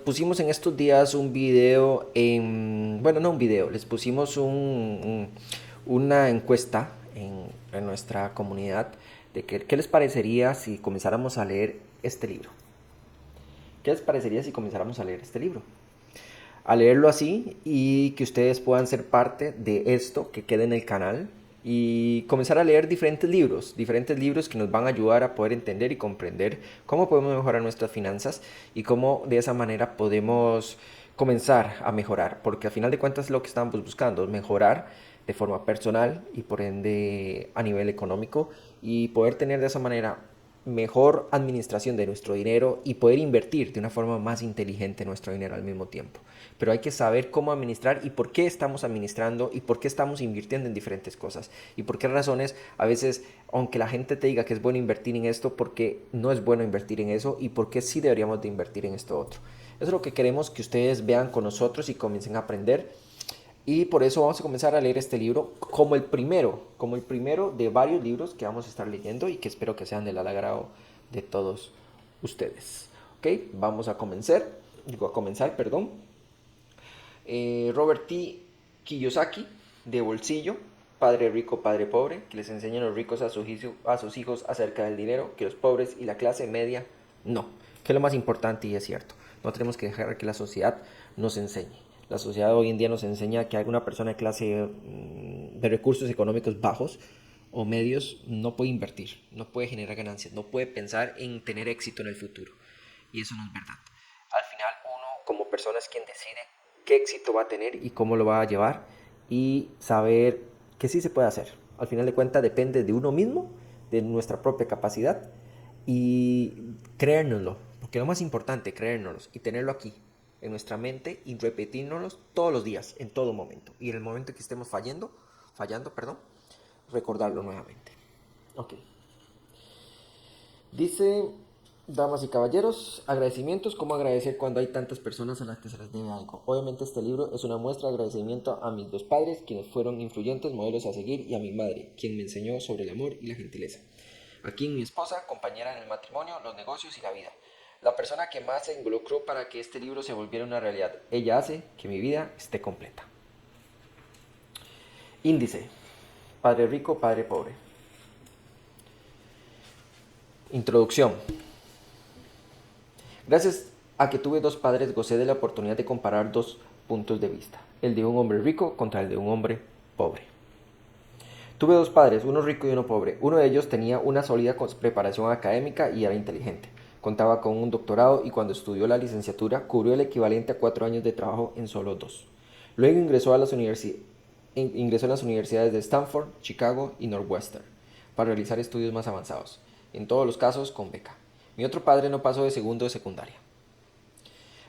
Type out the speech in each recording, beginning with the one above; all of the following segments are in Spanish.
pusimos en estos días un video bueno, no un video, les pusimos una encuesta en nuestra comunidad de qué les parecería si comenzáramos a leer este libro. ¿Qué les parecería si comenzáramos a leer este libro? A leerlo así y que ustedes puedan ser parte de esto que quede en el canal y comenzar a leer diferentes libros que nos van a ayudar a poder entender y comprender cómo podemos mejorar nuestras finanzas y cómo de esa manera podemos comenzar a mejorar, porque al final de cuentas es lo que estamos buscando, mejorar de forma personal y por ende a nivel económico y poder tener de esa manera mejor administración de nuestro dinero y poder invertir de una forma más inteligente nuestro dinero al mismo tiempo. Pero hay que saber cómo administrar y por qué estamos administrando y por qué estamos invirtiendo en diferentes cosas y por qué razones a veces, aunque la gente te diga que es bueno invertir en esto, por qué no es bueno invertir en eso y por qué sí deberíamos de invertir en esto otro. Eso es lo que queremos que ustedes vean con nosotros y comiencen a aprender. Y por eso vamos a comenzar a leer este libro como el primero de varios libros que vamos a estar leyendo y que espero que sean del agrado de todos ustedes. Ok, vamos a comenzar, perdón. Robert T. Kiyosaki, de Bolsillo, Padre Rico, Padre Pobre, que les enseñan los ricos a sus hijos acerca del dinero, que los pobres y la clase media no, que es lo más importante y es cierto. No tenemos que dejar que la sociedad nos enseñe. La sociedad hoy en día nos enseña que alguna persona de clase de recursos económicos bajos o medios no puede invertir, no puede generar ganancias, no puede pensar en tener éxito en el futuro. Y eso no es verdad. Al final uno como persona es quien decide qué éxito va a tener y cómo lo va a llevar y saber que sí se puede hacer. Al final de cuentas depende de uno mismo, de nuestra propia capacidad y creérnoslo, porque lo más importante, creérnoslo y tenerlo aquí en nuestra mente y repetírnoslo todos los días, en todo momento. Y en el momento que estemos fallando, recordarlo nuevamente. Ok. Dice, damas y caballeros, agradecimientos, cómo agradecer cuando hay tantas personas a las que se les debe algo. Obviamente este libro es una muestra de agradecimiento a mis dos padres, quienes fueron influyentes modelos a seguir, y a mi madre, quien me enseñó sobre el amor y la gentileza. Aquí mi esposa, compañera en el matrimonio, los negocios y la vida. La persona que más se involucró para que este libro se volviera una realidad. Ella hace que mi vida esté completa. Índice. Padre rico, padre pobre. Introducción. Gracias a que tuve dos padres, gocé de la oportunidad de comparar dos puntos de vista, el de un hombre rico contra el de un hombre pobre. Tuve dos padres, uno rico y uno pobre. Uno de ellos tenía una sólida preparación académica y era inteligente. Contaba con un doctorado y cuando estudió la licenciatura cubrió el equivalente a 4 años de trabajo en solo 2. Luego ingresó en las universidades de Stanford, Chicago y Northwestern para realizar estudios más avanzados, en todos los casos con beca. Mi otro padre no pasó de segundo de secundaria.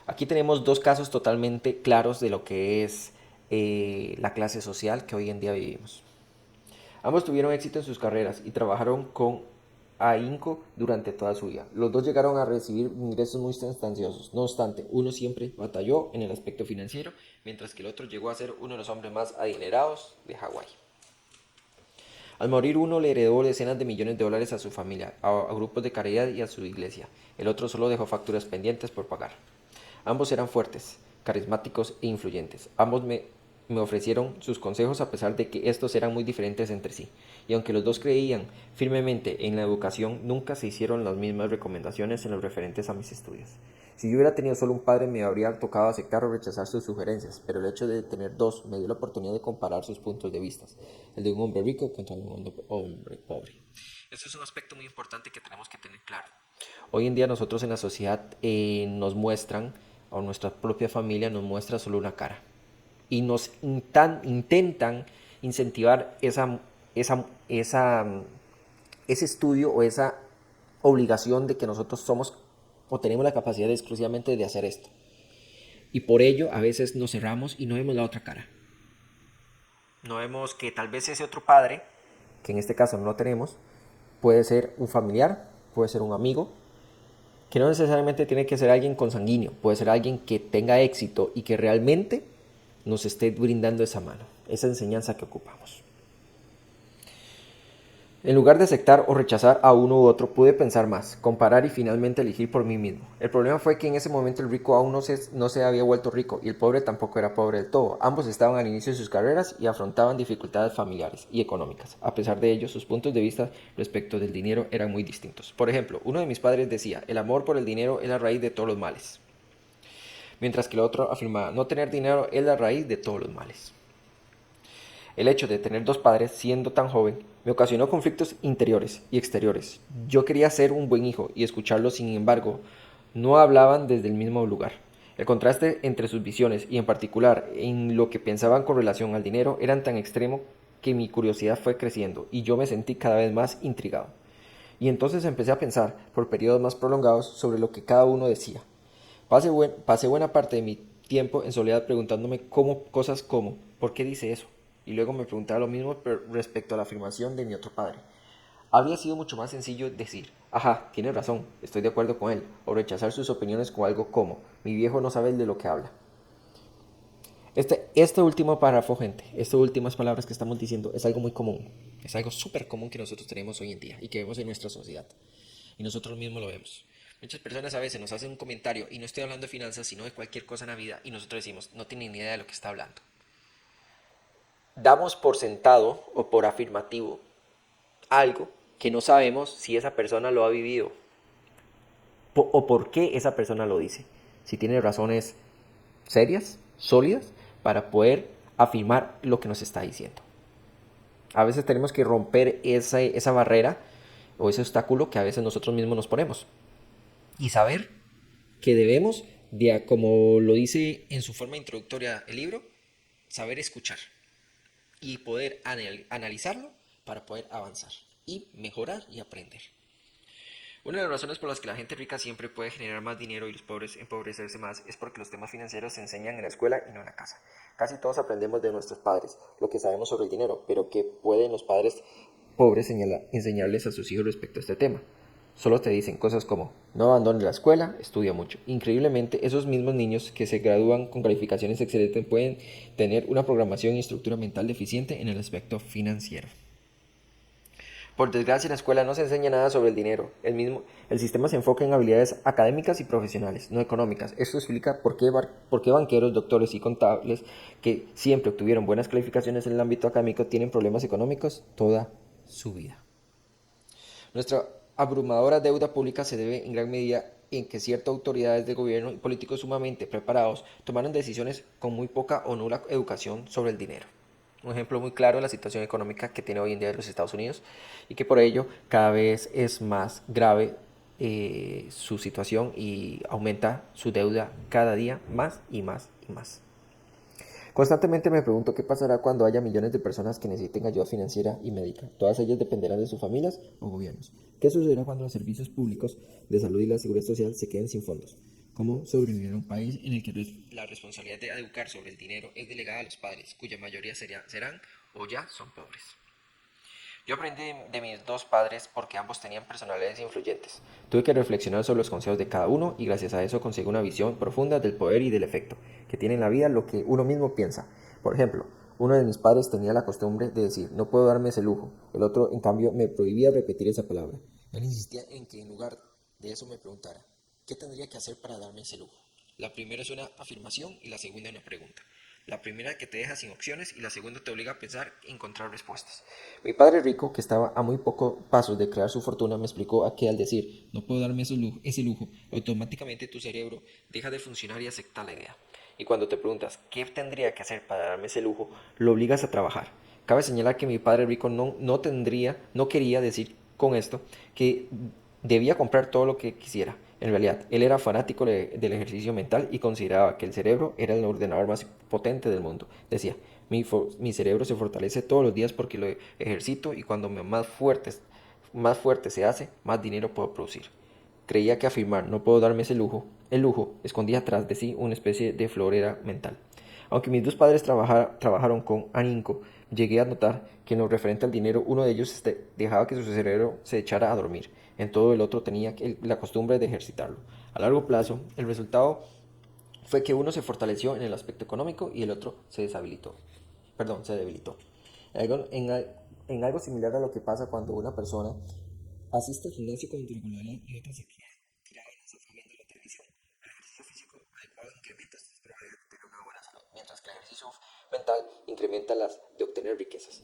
Aquí tenemos dos casos totalmente claros de lo que es la clase social que hoy en día vivimos. Ambos tuvieron éxito en sus carreras y trabajaron con ahínco durante toda su vida. Los dos llegaron a recibir ingresos muy sustanciosos. No obstante, uno siempre batalló en el aspecto financiero, mientras que el otro llegó a ser uno de los hombres más adinerados de Hawái. Al morir uno le heredó decenas de millones de dólares a su familia, a grupos de caridad y a su iglesia. El otro solo dejó facturas pendientes por pagar. Ambos eran fuertes, carismáticos e influyentes. Ambos me ofrecieron sus consejos a pesar de que estos eran muy diferentes entre sí. Y aunque los dos creían firmemente en la educación, nunca se hicieron las mismas recomendaciones en lo referentes a mis estudios. Si yo hubiera tenido solo un padre me habría tocado aceptar o rechazar sus sugerencias, pero el hecho de tener dos me dio la oportunidad de comparar sus puntos de vista, el de un hombre rico contra un hombre pobre. Eso es un aspecto muy importante que tenemos que tener claro. Hoy en día nosotros en la sociedad nos muestran, o nuestra propia familia nos muestra solo una cara. Y nos intentan incentivar ese estudio o esa obligación de que nosotros somos o tenemos la capacidad exclusivamente de hacer esto. Y por ello a veces nos cerramos y no vemos la otra cara. No vemos que tal vez ese otro padre, que en este caso no lo tenemos, puede ser un familiar, puede ser un amigo, que no necesariamente tiene que ser alguien consanguíneo, puede ser alguien que tenga éxito y que realmente nos esté brindando esa mano, esa enseñanza que ocupamos. En lugar de aceptar o rechazar a uno u otro, pude pensar más, comparar y finalmente elegir por mí mismo. El problema fue que en ese momento el rico aún no se había vuelto rico y el pobre tampoco era pobre del todo. Ambos estaban al inicio de sus carreras y afrontaban dificultades familiares y económicas. A pesar de ello, sus puntos de vista respecto del dinero eran muy distintos. Por ejemplo, uno de mis padres decía, el amor por el dinero es la raíz de todos los males. Mientras que el otro afirmaba, no tener dinero es la raíz de todos los males. El hecho de tener dos padres siendo tan joven me ocasionó conflictos interiores y exteriores. Yo quería ser un buen hijo y escucharlos, sin embargo, no hablaban desde el mismo lugar. El contraste entre sus visiones y en particular en lo que pensaban con relación al dinero eran tan extremo que mi curiosidad fue creciendo y yo me sentí cada vez más intrigado. Y entonces empecé a pensar por periodos más prolongados sobre lo que cada uno decía. Pasé buena parte de mi tiempo en soledad preguntándome cosas como ¿por qué dice eso? Y luego me preguntaba lo mismo respecto a la afirmación de mi otro padre. Habría sido mucho más sencillo decir, ajá, tiene razón, estoy de acuerdo con él, o rechazar sus opiniones con algo como, mi viejo no sabe de lo que habla. Este último párrafo, gente, estas últimas palabras que estamos diciendo es algo muy común, es algo súper común que nosotros tenemos hoy en día y que vemos en nuestra sociedad. Y nosotros mismos lo vemos. Muchas personas a veces nos hacen un comentario y no estoy hablando de finanzas, sino de cualquier cosa en la vida y nosotros decimos, no tienen ni idea de lo que está hablando. Damos por sentado o por afirmativo algo que no sabemos si esa persona lo ha vivido o por qué esa persona lo dice. Si tiene razones serias, sólidas, para poder afirmar lo que nos está diciendo. A veces tenemos que romper esa barrera o ese obstáculo que a veces nosotros mismos nos ponemos. Y saber que debemos, como lo dice en su forma introductoria el libro, saber escuchar y poder analizarlo para poder avanzar y mejorar y aprender. Una de las razones por las que la gente rica siempre puede generar más dinero y los pobres empobrecerse más es porque los temas financieros se enseñan en la escuela y no en la casa. Casi todos aprendemos de nuestros padres lo que sabemos sobre el dinero, pero ¿qué pueden los padres pobres enseñarles a sus hijos respecto a este tema? Solo te dicen cosas como, no abandones la escuela, estudia mucho. Increíblemente, esos mismos niños que se gradúan con calificaciones excelentes pueden tener una programación y estructura mental deficiente en el aspecto financiero. Por desgracia, en la escuela no se enseña nada sobre el dinero. El sistema se enfoca en habilidades académicas y profesionales, no económicas. Esto explica por qué banqueros, doctores y contables que siempre obtuvieron buenas calificaciones en el ámbito académico tienen problemas económicos toda su vida. Nuestra abrumadora deuda pública se debe en gran medida en que ciertas autoridades de gobierno y políticos sumamente preparados tomaron decisiones con muy poca o nula educación sobre el dinero. Un ejemplo muy claro es la situación económica que tiene hoy en día los Estados Unidos y que por ello cada vez es más grave su situación y aumenta su deuda cada día más y más y más. Constantemente me pregunto qué pasará cuando haya millones de personas que necesiten ayuda financiera y médica. Todas ellas dependerán de sus familias o gobiernos. ¿Qué sucederá cuando los servicios públicos de salud y la seguridad social se queden sin fondos? ¿Cómo sobrevivir a un país en el que la responsabilidad de educar sobre el dinero es delegada a los padres, cuya mayoría serán o ya son pobres? Yo aprendí de mis dos padres porque ambos tenían personalidades influyentes. Tuve que reflexionar sobre los consejos de cada uno y gracias a eso conseguí una visión profunda del poder y del efecto que tiene en la vida lo que uno mismo piensa. Por ejemplo, uno de mis padres tenía la costumbre de decir, no puedo darme ese lujo. El otro, en cambio, me prohibía repetir esa palabra. Él insistía en que en lugar de eso me preguntara, ¿qué tendría que hacer para darme ese lujo? La primera es una afirmación y la segunda una pregunta. La primera que te deja sin opciones y la segunda te obliga a pensar y encontrar respuestas. Mi padre rico, que estaba a muy pocos pasos de crear su fortuna, me explicó que al decir no puedo darme ese lujo, automáticamente tu cerebro deja de funcionar y acepta la idea. Y cuando te preguntas qué tendría que hacer para darme ese lujo, lo obligas a trabajar. Cabe señalar que mi padre rico no quería decir con esto que debía comprar todo lo que quisiera. En realidad, él era fanático del ejercicio mental y consideraba que el cerebro era el ordenador más potente del mundo. Decía, mi cerebro se fortalece todos los días porque lo ejercito y cuando más fuerte se hace, más dinero puedo producir. Creía que afirmar no puedo darme el lujo escondía atrás de sí una especie de florera mental. Aunque mis dos padres trabajaron con ahínco, llegué a notar que en lo referente al dinero, uno de ellos dejaba que su cerebro se echara a dormir. En todo el otro tenía la costumbre de ejercitarlo. A largo plazo, el resultado fue que uno se fortaleció en el aspecto económico y el otro se debilitó. en algo similar a lo que pasa cuando una persona asiste al gimnasio con regularidad y otra se quiere tirar en el sofá viendo la televisión. El ejercicio físico adecuado incrementa estas probabilidades de tener una buena salud, mientras que el ejercicio mental incrementa las de obtener riquezas.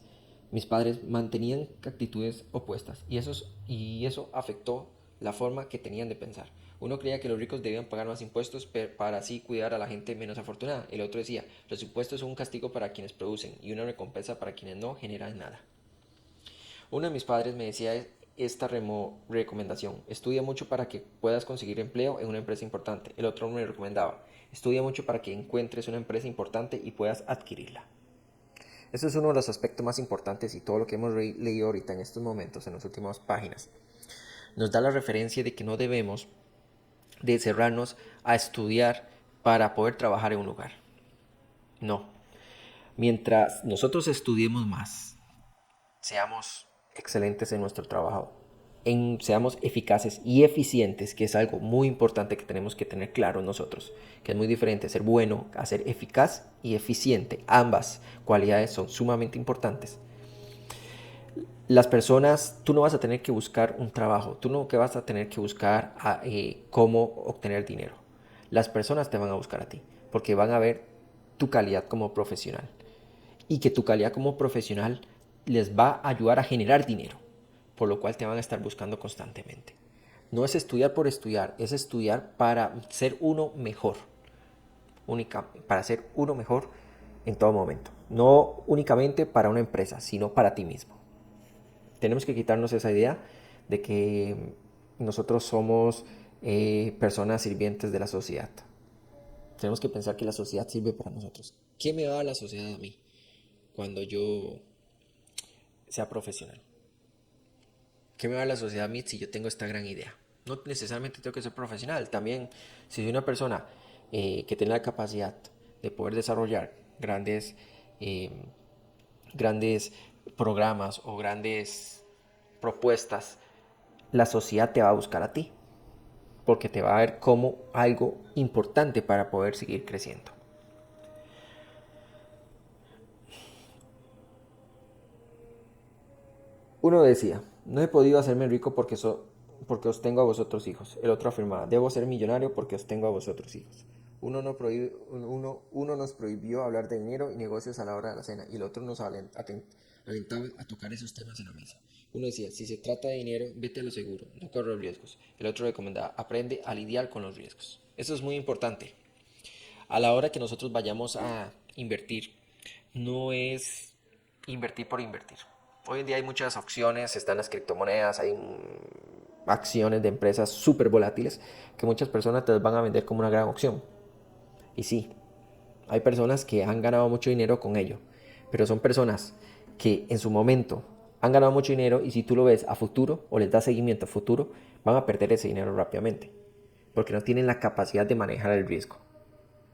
Mis padres mantenían actitudes opuestas y eso afectó la forma que tenían de pensar. Uno creía que los ricos debían pagar más impuestos para así cuidar a la gente menos afortunada. El otro decía, los impuestos son un castigo para quienes producen y una recompensa para quienes no generan nada. Uno de mis padres me decía esta recomendación, estudia mucho para que puedas conseguir empleo en una empresa importante. El otro me recomendaba, estudia mucho para que encuentres una empresa importante y puedas adquirirla. Eso es uno de los aspectos más importantes y todo lo que hemos leído ahorita en estos momentos, en las últimas páginas, nos da la referencia de que no debemos de cerrarnos a estudiar para poder trabajar en un lugar. No. Mientras nosotros estudiemos más, seamos excelentes en nuestro trabajo, seamos eficaces y eficientes, que es algo muy importante que tenemos que tener claro nosotros, que es muy diferente ser bueno a ser eficaz y eficiente. Ambas cualidades son sumamente importantes. Las personas, tú no vas a tener que buscar un trabajo, tú no que vas a tener que buscar cómo obtener dinero. Las personas te van a buscar a ti, porque van a ver tu calidad como profesional. Y que tu calidad como profesional les va a ayudar a generar dinero, por lo cual te van a estar buscando constantemente. No es estudiar por estudiar, es estudiar para ser uno mejor, para ser uno mejor en todo momento. No únicamente para una empresa, sino para ti mismo. Tenemos que quitarnos esa idea de que nosotros somos personas sirvientes de la sociedad. Tenemos que pensar que la sociedad sirve para nosotros. ¿Qué me va a dar la sociedad a mí cuando yo sea profesional? ¿Qué me va a dar la sociedad a mí si yo tengo esta gran idea? No necesariamente tengo que ser profesional. También, si soy una persona que tiene la capacidad de poder desarrollar eh, grandes programas o grandes propuestas, la sociedad te va a buscar a ti, porque te va a ver como algo importante para poder seguir creciendo. Uno decía, no he podido hacerme rico porque os tengo a vosotros hijos. El otro afirmaba, debo ser millonario porque os tengo a vosotros hijos. Uno nos prohibió hablar de dinero y negocios a la hora de la cena y el otro nos alentaba a tocar esos temas en la mesa. Uno decía, si se trata de dinero, vete a lo seguro, no corre riesgos. El otro recomendaba, aprende a lidiar con los riesgos. Eso es muy importante. A la hora que nosotros vayamos a invertir, no es invertir por invertir. Hoy en día hay muchas opciones, están las criptomonedas, hay acciones de empresas súper volátiles que muchas personas te van a vender como una gran opción. Y sí, hay personas que han ganado mucho dinero con ello, pero son personas que en su momento han ganado mucho dinero y si tú lo ves a futuro o les das seguimiento a futuro, van a perder ese dinero rápidamente, porque no tienen la capacidad de manejar el riesgo,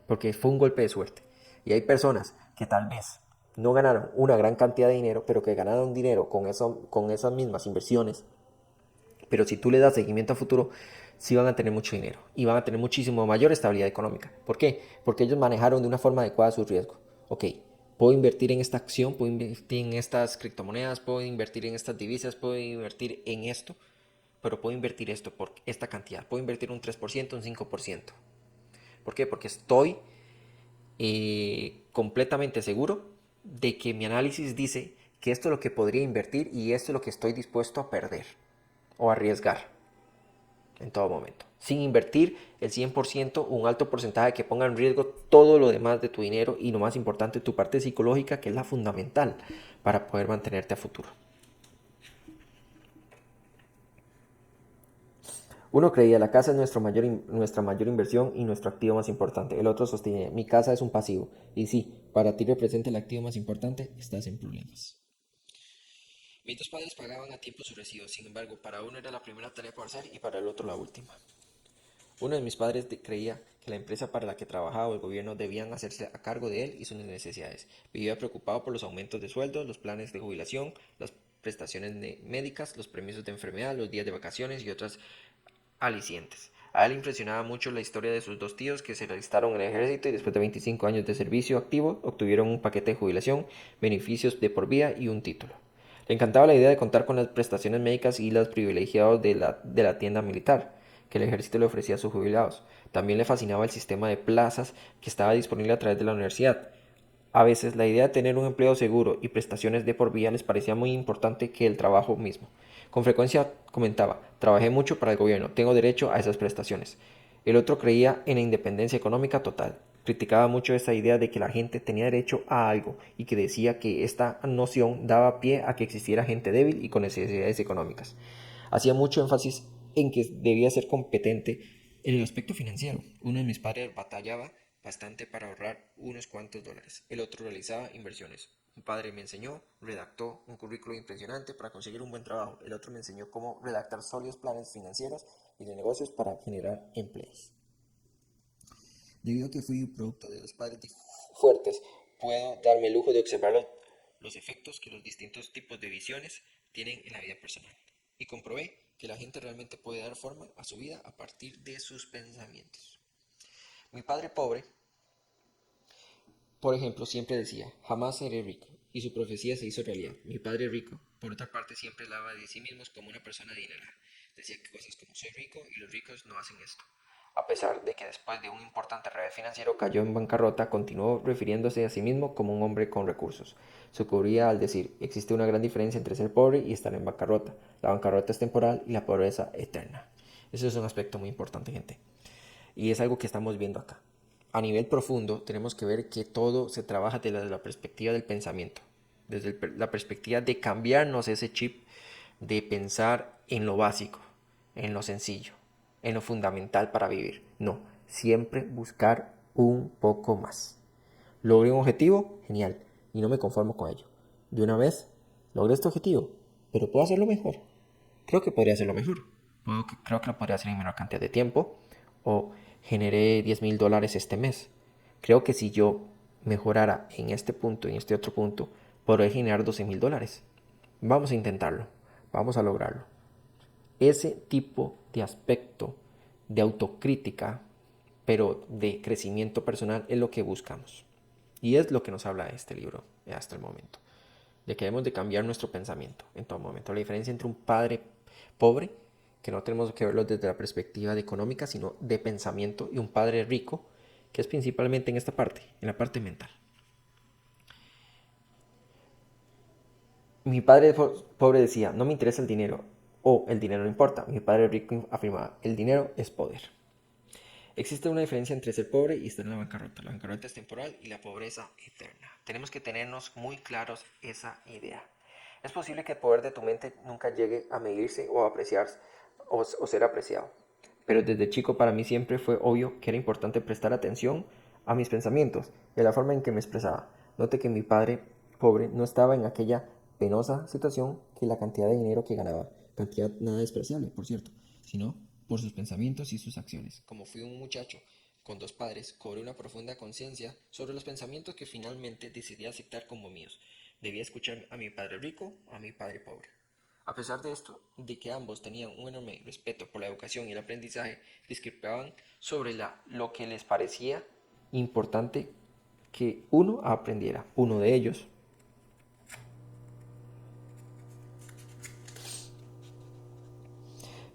porque fue un golpe de suerte. Y hay personas que tal vez no ganaron una gran cantidad de dinero, pero que ganaron dinero con esas mismas inversiones. Pero si tú le das seguimiento a futuro, sí van a tener mucho dinero y van a tener muchísimo mayor estabilidad económica. ¿Por qué? Porque ellos manejaron de una forma adecuada su riesgo. Ok, puedo invertir en esta acción, puedo invertir en estas criptomonedas, puedo invertir en estas divisas, puedo invertir en esto, pero puedo invertir esto por esta cantidad. Puedo invertir un 3%, un 5%. ¿Por qué? Porque estoy completamente seguro de que mi análisis dice que esto es lo que podría invertir y esto es lo que estoy dispuesto a perder o arriesgar en todo momento. Sin invertir el 100%, un alto porcentaje que ponga en riesgo todo lo demás de tu dinero y lo más importante, tu parte psicológica, que es la fundamental para poder mantenerte a futuro. Uno creía, la casa es nuestra mayor inversión y nuestro activo más importante. El otro sostiene, mi casa es un pasivo. Y sí, para ti representa el activo más importante, estás en problemas. Mis dos padres pagaban a tiempo su recibo, sin embargo, para uno era la primera tarea por hacer y para el otro la última. Uno de mis padres creía que la empresa para la que trabajaba o el gobierno debían hacerse a cargo de él y sus necesidades. Vivía preocupado por los aumentos de sueldo, los planes de jubilación, las prestaciones médicas, los permisos de enfermedad, los días de vacaciones y otras alicientes. A él impresionaba mucho la historia de sus dos tíos que se alistaron en el ejército y después de 25 años de servicio activo obtuvieron un paquete de jubilación, beneficios de por vida y un título. Le encantaba la idea de contar con las prestaciones médicas y los privilegiados de la tienda militar que el ejército le ofrecía a sus jubilados. También le fascinaba el sistema de plazas que estaba disponible a través de la universidad. A veces la idea de tener un empleo seguro y prestaciones de por vida les parecía muy importante que el trabajo mismo. Con frecuencia comentaba, trabajé mucho para el gobierno, tengo derecho a esas prestaciones. El otro creía en la independencia económica total. Criticaba mucho esa idea de que la gente tenía derecho a algo y que decía que esta noción daba pie a que existiera gente débil y con necesidades económicas. Hacía mucho énfasis en que debía ser competente en el aspecto financiero. Uno de mis padres batallaba bastante para ahorrar unos cuantos dólares. El otro realizaba inversiones. Un padre me enseñó, redactó un currículo impresionante para conseguir un buen trabajo. El otro me enseñó cómo redactar sólidos planes financieros y de negocios para generar empleos. Debido a que fui producto de dos padres fuertes, puedo darme el lujo de observar los efectos que los distintos tipos de visiones tienen en la vida personal. Y comprobé que la gente realmente puede dar forma a su vida a partir de sus pensamientos. Mi padre pobre, por ejemplo, siempre decía, jamás seré rico, y su profecía se hizo realidad. Mi padre rico, por otra parte, siempre hablaba de sí mismo como una persona adinerada. Decía que cosas como soy rico y los ricos no hacen esto. A pesar de que después de un importante revés financiero cayó en bancarrota, continuó refiriéndose a sí mismo como un hombre con recursos. Se cubría al decir, existe una gran diferencia entre ser pobre y estar en bancarrota. La bancarrota es temporal y la pobreza eterna. Eso es un aspecto muy importante, gente. Y es algo que estamos viendo acá. A nivel profundo, tenemos que ver que todo se trabaja desde la perspectiva del pensamiento, desde la perspectiva de cambiarnos ese chip de pensar en lo básico, en lo sencillo, en lo fundamental para vivir. No, siempre buscar un poco más. Logré un objetivo, genial, y no me conformo con ello. De una vez, logré este objetivo, pero puedo hacerlo mejor. Creo que podría hacerlo mejor. Creo que lo podría hacer en menor cantidad de tiempo. O generé $10,000 este mes. Creo que si yo mejorara en este punto y en este otro punto, podría generar $12,000. Vamos a intentarlo. Vamos a lograrlo. Ese tipo de aspecto de autocrítica, pero de crecimiento personal, es lo que buscamos. Y es lo que nos habla este libro hasta el momento. De que debemos de cambiar nuestro pensamiento en todo momento. La diferencia entre un padre pobre, que no tenemos que verlo desde la perspectiva de económica, sino de pensamiento, y un padre rico, que es principalmente en esta parte, en la parte mental. Mi padre pobre decía, no me interesa el dinero, o el dinero no importa. Mi padre rico afirmaba, el dinero es poder. Existe una diferencia entre ser pobre y estar en la bancarrota. La bancarrota es temporal y la pobreza eterna. Tenemos que tenernos muy claros esa idea. Es posible que el poder de tu mente nunca llegue a medirse o a apreciarse o ser apreciado. Pero desde chico para mí siempre fue obvio que era importante prestar atención a mis pensamientos y a la forma en que me expresaba. Note que mi padre pobre no estaba en aquella penosa situación que la cantidad de dinero que ganaba, cantidad nada despreciable, por cierto, sino por sus pensamientos y sus acciones. Como fui un muchacho con dos padres, cobré una profunda conciencia sobre los pensamientos que finalmente decidí aceptar como míos. Debía escuchar a mi padre rico, a mi padre pobre. A pesar de esto, de que ambos tenían un enorme respeto por la educación y el aprendizaje, discrepaban sobre lo que les parecía importante que uno aprendiera. Uno de ellos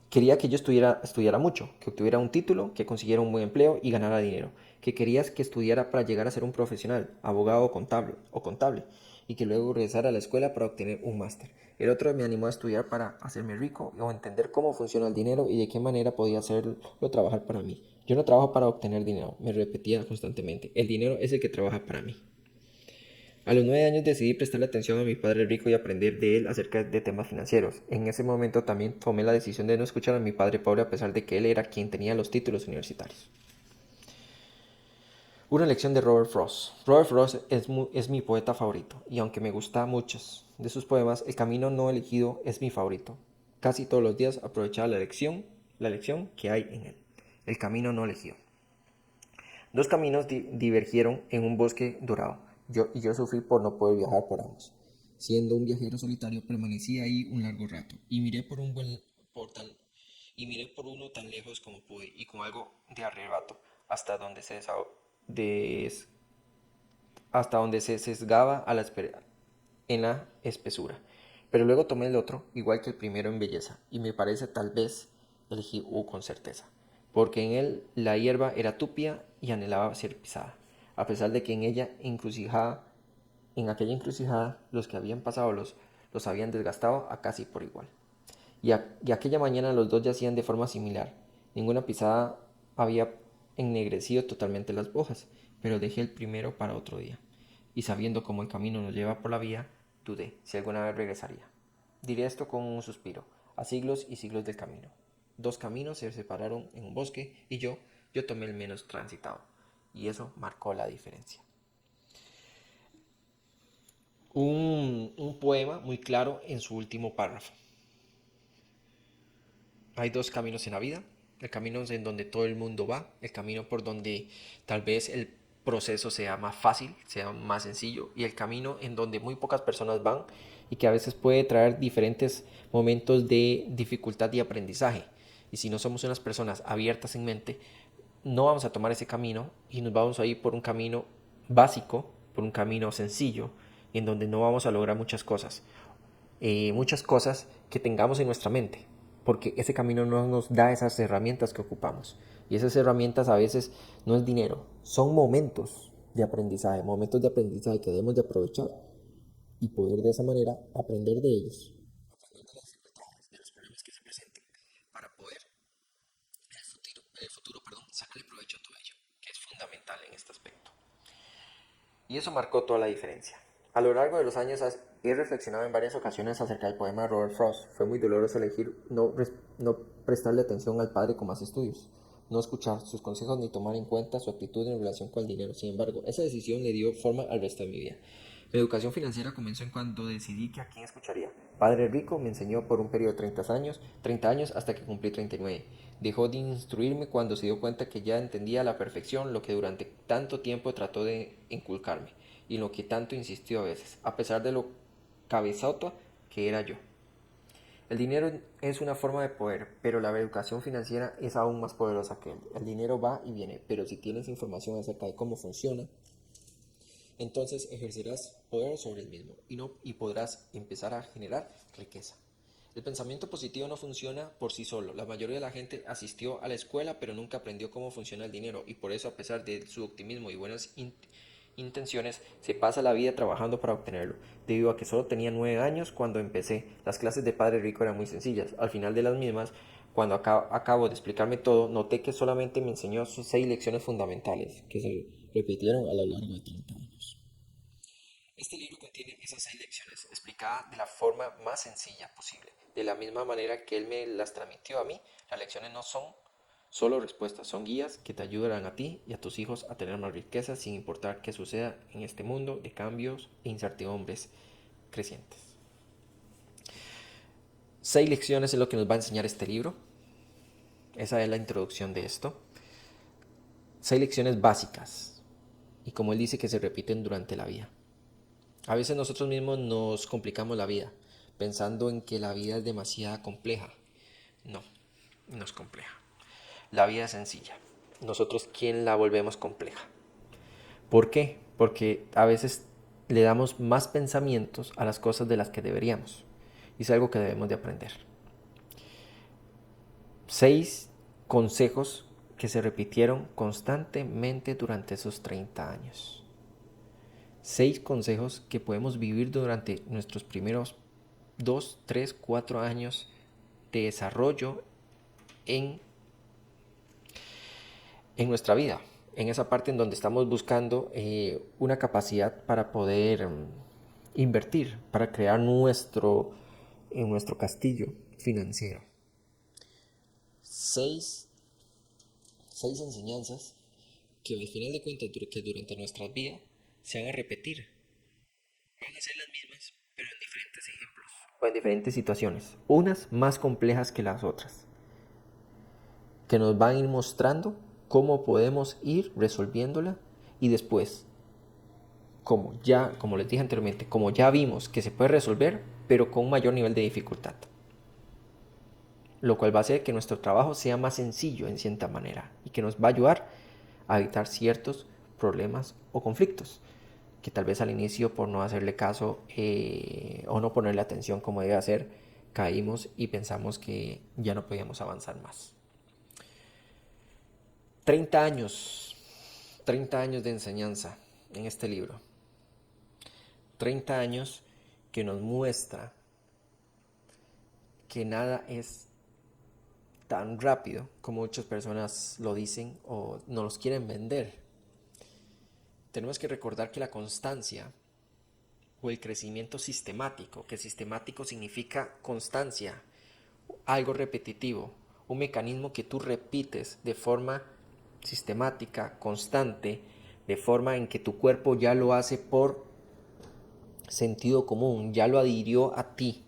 quería que yo estudiara mucho, que obtuviera un título, que consiguiera un buen empleo y ganara dinero, que querías que estudiara para llegar a ser un profesional, abogado o contable, y que luego regresara a la escuela para obtener un máster. El otro me animó a estudiar para hacerme rico o entender cómo funciona el dinero y de qué manera podía hacerlo trabajar para mí. Yo no trabajo para obtener dinero, me repetía constantemente. El dinero es el que trabaja para mí. A los 9 años decidí prestarle atención a mi padre rico y aprender de él acerca de temas financieros. En ese momento también tomé la decisión de no escuchar a mi padre pobre a pesar de que él era quien tenía los títulos universitarios. Una lección de Robert Frost. Robert Frost es mi poeta favorito, y aunque me gustan muchos de sus poemas, El camino no elegido es mi favorito. Casi todos los días aprovechaba la lección que hay en él. El camino no elegido. Dos caminos divergieron en un bosque dorado. Yo sufrí por no poder viajar por ambos. Siendo un viajero solitario, permanecí ahí un largo rato y miré por uno tan lejos como pude y con algo de arrebato hasta donde des- hasta donde se sesgaba en la espesura. Pero luego tomé el otro, igual que el primero en belleza, y me parece tal vez elegí U con certeza, porque en él la hierba era tupia y anhelaba ser pisada, a pesar de que en aquella encrucijada los que habían pasado los habían desgastado a casi por igual. Y aquella mañana los dos yacían de forma similar. Ninguna pisada había ennegrecido totalmente las hojas, pero dejé el primero para otro día. Y sabiendo cómo el camino nos lleva por la vía, dudé si alguna vez regresaría. Diré esto con un suspiro, a siglos y siglos del camino. Dos caminos se separaron en un bosque y yo tomé el menos transitado. Y eso marcó la diferencia. Un poema muy claro en su último párrafo. Hay dos caminos en la vida, el camino en donde todo el mundo va, el camino por donde tal vez el proceso sea más fácil, sea más sencillo, y el camino en donde muy pocas personas van y que a veces puede traer diferentes momentos de dificultad y aprendizaje. Y si no somos unas personas abiertas en mente, no vamos a tomar ese camino y nos vamos a ir por un camino básico, por un camino sencillo, en donde no vamos a lograr muchas cosas que tengamos en nuestra mente, porque ese camino no nos da esas herramientas que ocupamos. Y esas herramientas a veces no es dinero, son momentos de aprendizaje que debemos de aprovechar y poder de esa manera aprender de ellos, aprender de las dificultades, de los problemas que se presenten, para poder en el futuro sacarle provecho a todo ello, que es fundamental en este aspecto. Y eso marcó toda la diferencia. A lo largo de los años he reflexionado en varias ocasiones acerca del poema de Robert Frost. Fue muy doloroso elegir no prestarle atención al padre con más estudios, no escuchar sus consejos ni tomar en cuenta su actitud en relación con el dinero. Sin embargo, esa decisión le dio forma al resto de mi vida. Mi educación financiera comenzó en cuando decidí que a quién escucharía. Padre Rico me enseñó por un periodo de 30 años hasta que cumplí 39. Dejó de instruirme cuando se dio cuenta que ya entendía a la perfección lo que durante tanto tiempo trató de inculcarme y lo que tanto insistió a veces, a pesar de lo cabezota que era yo. El dinero es una forma de poder, pero la educación financiera es aún más poderosa que él. El dinero va y viene, pero si tienes información acerca de cómo funciona, entonces ejercerás poder sobre el mismo y podrás empezar a generar riqueza. El pensamiento positivo no funciona por sí solo. La mayoría de la gente asistió a la escuela pero nunca aprendió cómo funciona el dinero y por eso, a pesar de su optimismo y buenas intenciones, se pasa la vida trabajando para obtenerlo. Debido a que solo tenía 9 años cuando empecé, las clases de Padre Rico eran muy sencillas. Al final de las mismas, cuando acabo de explicarme todo, noté que solamente me enseñó sus 6 lecciones fundamentales, que se repitieron a lo largo de 30 años. Este libro contiene esas 6 lecciones explicadas de la forma más sencilla posible. De la misma manera que él me las transmitió a mí, las lecciones no son solo respuestas, son guías que te ayudarán a ti y a tus hijos a tener más riqueza sin importar qué suceda en este mundo de cambios e incertidumbres crecientes. 6 lecciones es lo que nos va a enseñar este libro. Esa es la introducción de esto. 6 lecciones básicas y como él dice que se repiten durante la vida. A veces nosotros mismos nos complicamos la vida, pensando en que la vida es demasiado compleja. No, no es compleja. La vida es sencilla. Nosotros, ¿quién la volvemos compleja? ¿Por qué? Porque a veces le damos más pensamientos a las cosas de las que deberíamos. Y es algo que debemos de aprender. 6 consejos que se repitieron constantemente durante esos 30 años. 6 consejos que podemos vivir durante nuestros primeros 2, 3, 4 años de desarrollo en, en nuestra vida, en esa parte en donde estamos buscando una capacidad para poder invertir, para crear nuestro castillo financiero. 6 enseñanzas que al final de cuentas que durante nuestras vidas se van a repetir. Van a ser las mismas, pero en diferentes ejemplos o en diferentes situaciones, unas más complejas que las otras, que nos van a ir mostrando cómo podemos ir resolviéndola y después, como les dije anteriormente, como ya vimos que se puede resolver, pero con un mayor nivel de dificultad, lo cual va a hacer que nuestro trabajo sea más sencillo en cierta manera y que nos va a ayudar a evitar ciertos problemas o conflictos. que tal vez al inicio por no hacerle caso o no ponerle atención como debe hacer, caímos y pensamos que ya no podíamos avanzar más. 30 años, 30 años de enseñanza en este libro. 30 años que nos muestra que nada es tan rápido como muchas personas lo dicen o nos los quieren vender. Tenemos que recordar que la constancia o el crecimiento sistemático, que sistemático significa constancia, algo repetitivo, un mecanismo que tú repites de forma sistemática, constante, de forma en que tu cuerpo ya lo hace por sentido común, ya lo adhirió a ti.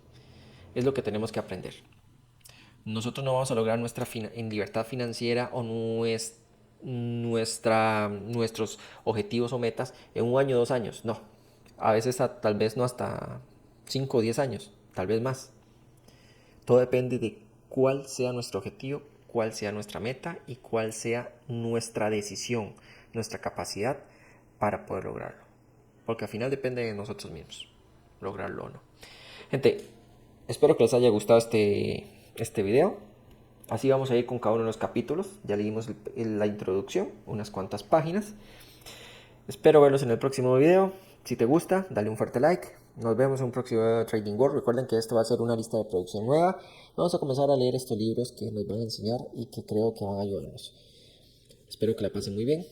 Es lo que tenemos que aprender. Nosotros no vamos a lograr nuestra libertad financiera o nuestros objetivos o metas en 1 año, 2 años. No. A veces tal vez no hasta 5 o 10 años, tal vez más. Todo depende de cuál sea nuestro objetivo, cuál sea nuestra meta y cuál sea nuestra decisión, nuestra capacidad para poder lograrlo. Porque al final depende de nosotros mismos, lograrlo o no. Gente, espero que les haya gustado este video. Así vamos a ir con cada uno de los capítulos. Ya leímos la introducción, unas cuantas páginas. Espero verlos en el próximo video. Si te gusta, dale un fuerte like. Nos vemos en un próximo video de Trading World. Recuerden que esto va a ser una lista de producción nueva. Vamos a comenzar a leer estos libros que nos van a enseñar y que creo que van a ayudarnos. Espero que la pasen muy bien.